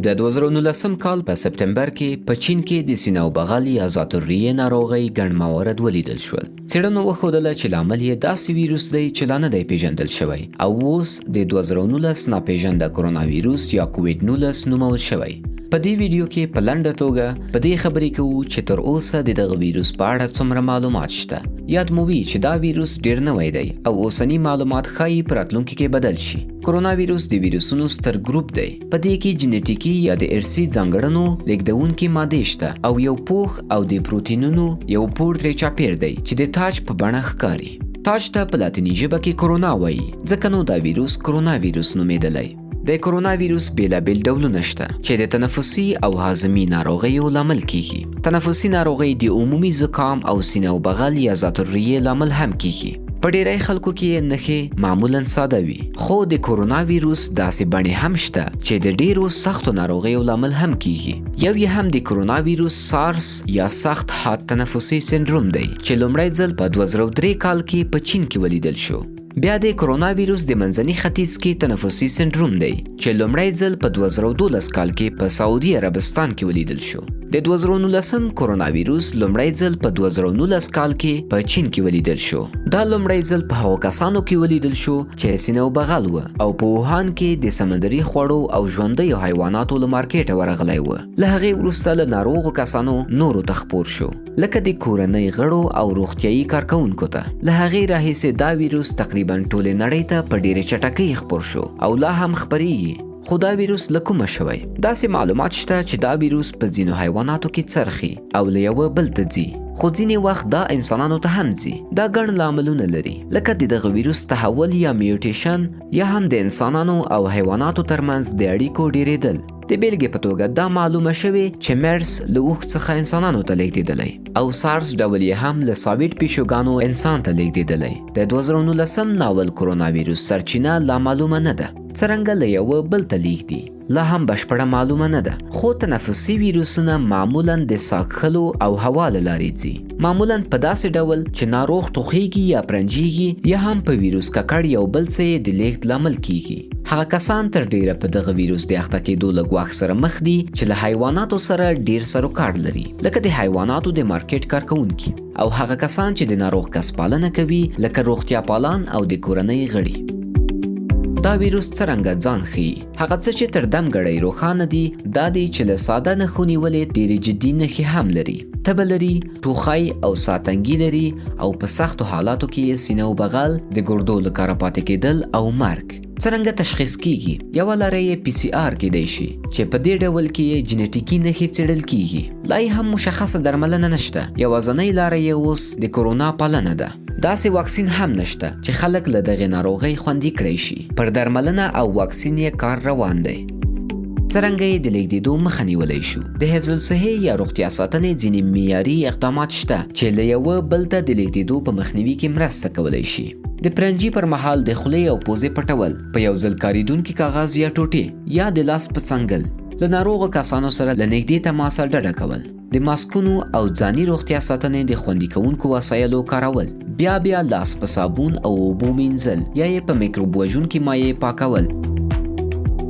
د 2019 کال په سپتمبر کې په چین کې د سینه او بغل یا ذاتالریې ناروغۍ ګڼ موارد ولیدل شول. څېړنو وښودله چې لامل یې داسې ویروس دی چې لا نه دی پیژندل شوی او اوس د 2019 ناپیژنده کرونا ویروس یا کوویډ-19 نومول شوی. په دې ویډیو کې په لنډه توګه په دې خبرې کوو چې تر اوسه د دغه ویروس په اړه څومره معلومات شته. یاد مو وي چې دا ویروس ډیر نوی دی او اوسنی معلومات ښایي په راتلونکي کې بدل شي. کرونا ویروس د ویروسونو ستر ګروپ دی. په دې کې جینیټیکي یا د ارثي ځانګړنو لیږدونکي مادې شته او یو پوښ او د پروتینونو یو پوړ ترې چاپیر دی چې د تاج په بڼه ښکاري. تاج ته په لاتیني ژبه کې کرونا وایي، ځکه نو دا ویروس کرونا ویروس نومیدلی. د کرونا ویروس بیلابیل ډولونه شته چې د تنفسي او هاضمي ناروغیو لامل کیږي. تنفسي ناروغۍ د عمومي زکام او سینه او بغل یا ذاتالریې لامل هم کیږي. په ډیری خلکو کې نښې معمولا ساده وي، خو د کرونا ویروس داسې بڼې هم شته چې د ډیرو سختو ناروغیو لامل هم کیږي. یو یې هم د کرونا ویروس سارس یا سخت حاد تنفسي سندروم دی چې لومړی ځل په 2003 کال کې په چین کې ولیدل شو. بیا د کرونا ویروس د منځني ختیځ کې تنفسي سندروم دی چې لومړی ځل په 2012 کال کې په سعودي عربستان کې ولیدل شو. د 2019 کرونا ویروس لومړی ځل په 2019 کال کې په چین کې ولیدل شو. دا لومړی ځل په هغو کسانو کې ولیدل شو چې سینه او بغل و او په ووهان کې د سمندري خوړو او ژوندیو حیواناتو له مارکېټه ورغلی و. له هغې وروسته له ناروغو کسانو نورو ته خپور شو، لکه د کورنۍ غړو او روغتیایي کارکوونکو ته. له هغې راهیسې دا ویروس تقریبا ټولې نړۍ ته په ډېرې چټکۍ خپور شو او لا هم خپریږي. خو دا ویروس له کومه شوی؟ داسې معلومات شته چې دا ویروس په ځینو حیواناتو کې څرخي او له یوه بل ته ځي، خو ځینې وخت دا انسانانو ته هم ځي. دا ګڼ لاملونه لري، لکه د دغه ویروس تحول یا میوټیشن یا هم د انسانانو او حیواناتو ترمنځ د اړیکو ډیریدل. د بیلګې په توګه دا معلومه شوې چې مرس له اوښ څخه انسانانو ته لیږدېدلی او سارس ډول یې هم له ساویټ پیشوګانو انسان ته لیږدېدلی. د 2019 ناول کرونا ویروس سرچینه لا معلومه نه ده. څرنګه له یوه بل ته لیږدي لا هم بشپړه معلومه نه ده. خو تنفسي ویروسونه معمولا د ساه کښلو او هوا له لارې ځي، معمولا په داسې ډول چې ناروغ ټوخیږي یا پرنجیږي یا هم په ویروس ککړ یو بل څه یې د لیږد لامل کیږي. هغه کسان تر ډیره په دغه ویروس د اخته کېدو له ګواښ سره مخ دي چې له حیواناتو سره ډیر سروکار لري، لکه د حیواناتو د مارکیټ کارکوونکي او هغه کسان چې د ناروغ کس پالنه کوي، لکه روغتیا پالان او د کورنۍ غړي. دا ویروس څرنګه ځان ښیي؟ هغه څه چې تر دم ګړۍ روښانه دي دا دی چې له ساده نښو نیولې ډېرې جدي نښې هم لري. تبه لري، ټوخی او ساه تنګي لري او په سختو حالاتو کې یې سینه او بغل، د ګردو له کاره پاتې کېدل او مرګ. څرنګه تشخیص کیږي؟ یوه لاره یې PCR کیدی شي چې په دې ډول کې یې جینیټیکي نښې څېړل کیږي. لا یې هم مشخصه درملنه نشته. یوازنۍ لاره یې اوس د کرونا پالنه ده. داسې واکسین هم نشته چې خلک له دغې ناروغۍ خوندي کړی شي. پر درملنه او واکسین یې کار روان دی. څرنګه یې د لیږدېدو مخه نیولی شو؟ د حفظ الصحې یا روغتیا ساتنې ځینې معیاري اقدامات شته چې له یوه بل ته د لیږدېدو په مخنیوي کې مرسته کولی شي. د پرنجي پر مهال د خولې او پوزې پټول، په یو ځل کاریدونکي کاغذ یا ټوټې یا د لاس په څنګل، له ناروغو کسانو سره له نږدې تماسه ډډه کول، د ماسکونو او ځاني روغتیا ساتنې د خوندي کوونکو وسایلو کارول، بیا لاس په صابون او اوبو مینځل یا یې په میکروب وژونکي مایع پاکول.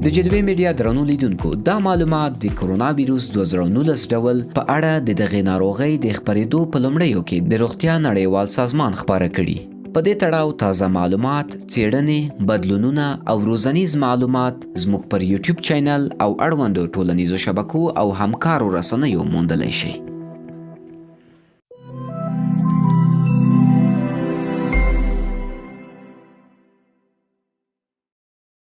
د جلوې میډیا درنو لیدونکو، دا معلومات د کرونا ویروس 2019 ډول په اړه د دغې ناروغۍ د خپرېدو په لومړیو کې د روغتیا نړیوال سازمان خپاره کړي. په دې تړاو تازه معلومات، څېړنې، بدلونونه او روزنیز معلومات زموږ پر یوټیوب چینل او اړوندو ټولنیزو شبکو او همکارو رسنیو موندلی شئ.